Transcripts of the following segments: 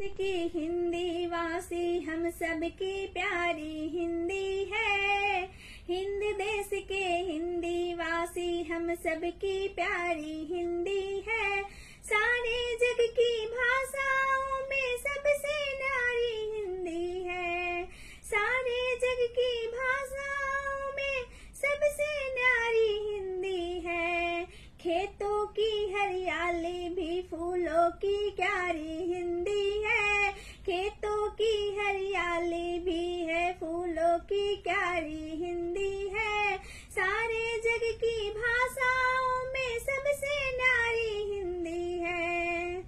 की हिंदी वासी हम सबकी प्यारी हिंदी है। हिंद देश के हिंदी वासी हम सबकी प्यारी हिंदी है। सारे जग की भाषाओं में सबसे न्यारी हिंदी है। सारे जग की भाषाओं में सबसे न्यारी हिंदी है। खेतों की हरियाली भी फूलों की क्यारी हिंदी है। खेतों की हरियाली भी है, फूलों की क्यारी हिंदी है। सारे जग की भाषाओं में सबसे न्यारी हिंदी है।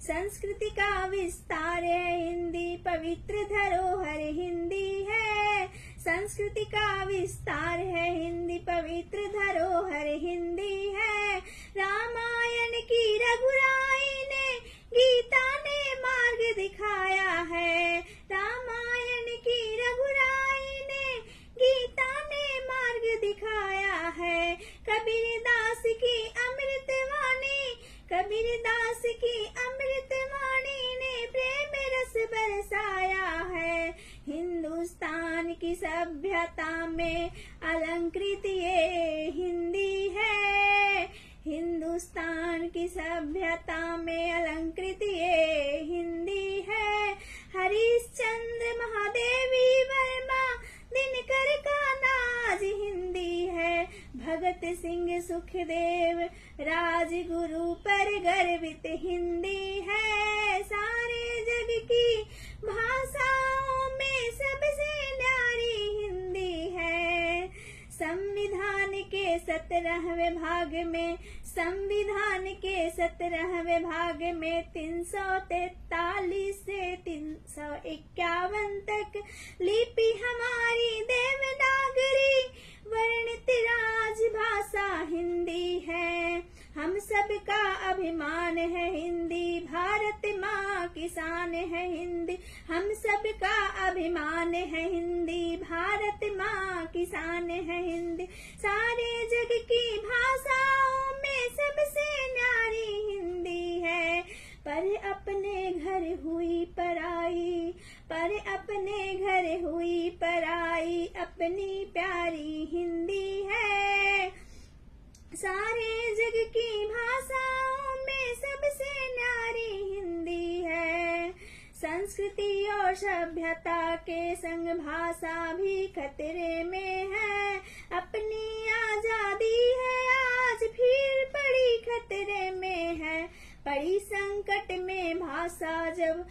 संस्कृति का विस्तार है हिंदी, पवित्र धरोहर हिंदी है। संस्कृति का विस्तार है हिंदी, पवित्र धरोहर हिंदी है। रामायण की रघुराई ने, गीता ने मार्ग दिखाया है। रामायण की रघुराई ने, गीता ने मार्ग दिखाया है। कबीरदास की अमृतवाणी, कबीरदास की अमृतवाणी ने प्रेम रस बरसाया है। हिंदुस्तान की सभ्यता में अलंकृत ये हिंदी है। हिंदुस्तान की सभ्यता में अलंकृत ये हिंदी है। हरिश्चंद्र महादेवी वर्मा दिनकर का नाज हिंदी है। भगत सिंह सुखदेव राजगुरु पर गर्वित हिंदी है। सारे जग की भाषाओं में सबसे न्यारी हिंदी है। संविधान के 17वें भाग में, संविधान के 17वें भाग में 343 से 351 तक लिपि हमारी देवनागरी वर्णित राजभाषा हिंदी है। हम सबका अभिमान है हिंदी, भारत माँ की शान है हिंदी। हम सबका अभिमान है हिंदी, भारत माँ की शान है हिंदी। सारे जग की भाषाओं में सबसे न्यारी हिंदी है। पर अपने घर हुई पराई, पर अपने घर हुई पराई, अपनी प्यारी हिंदी है। सारे जग की भाषाओं में सबसे न्यारी हिंदी है। संस्कृति और सभ्यता के संग भाषा भी खतरे में है। अपनी आजादी है आज फिर बड़ी खतरे में है। बड़ी संकट में भाषा जब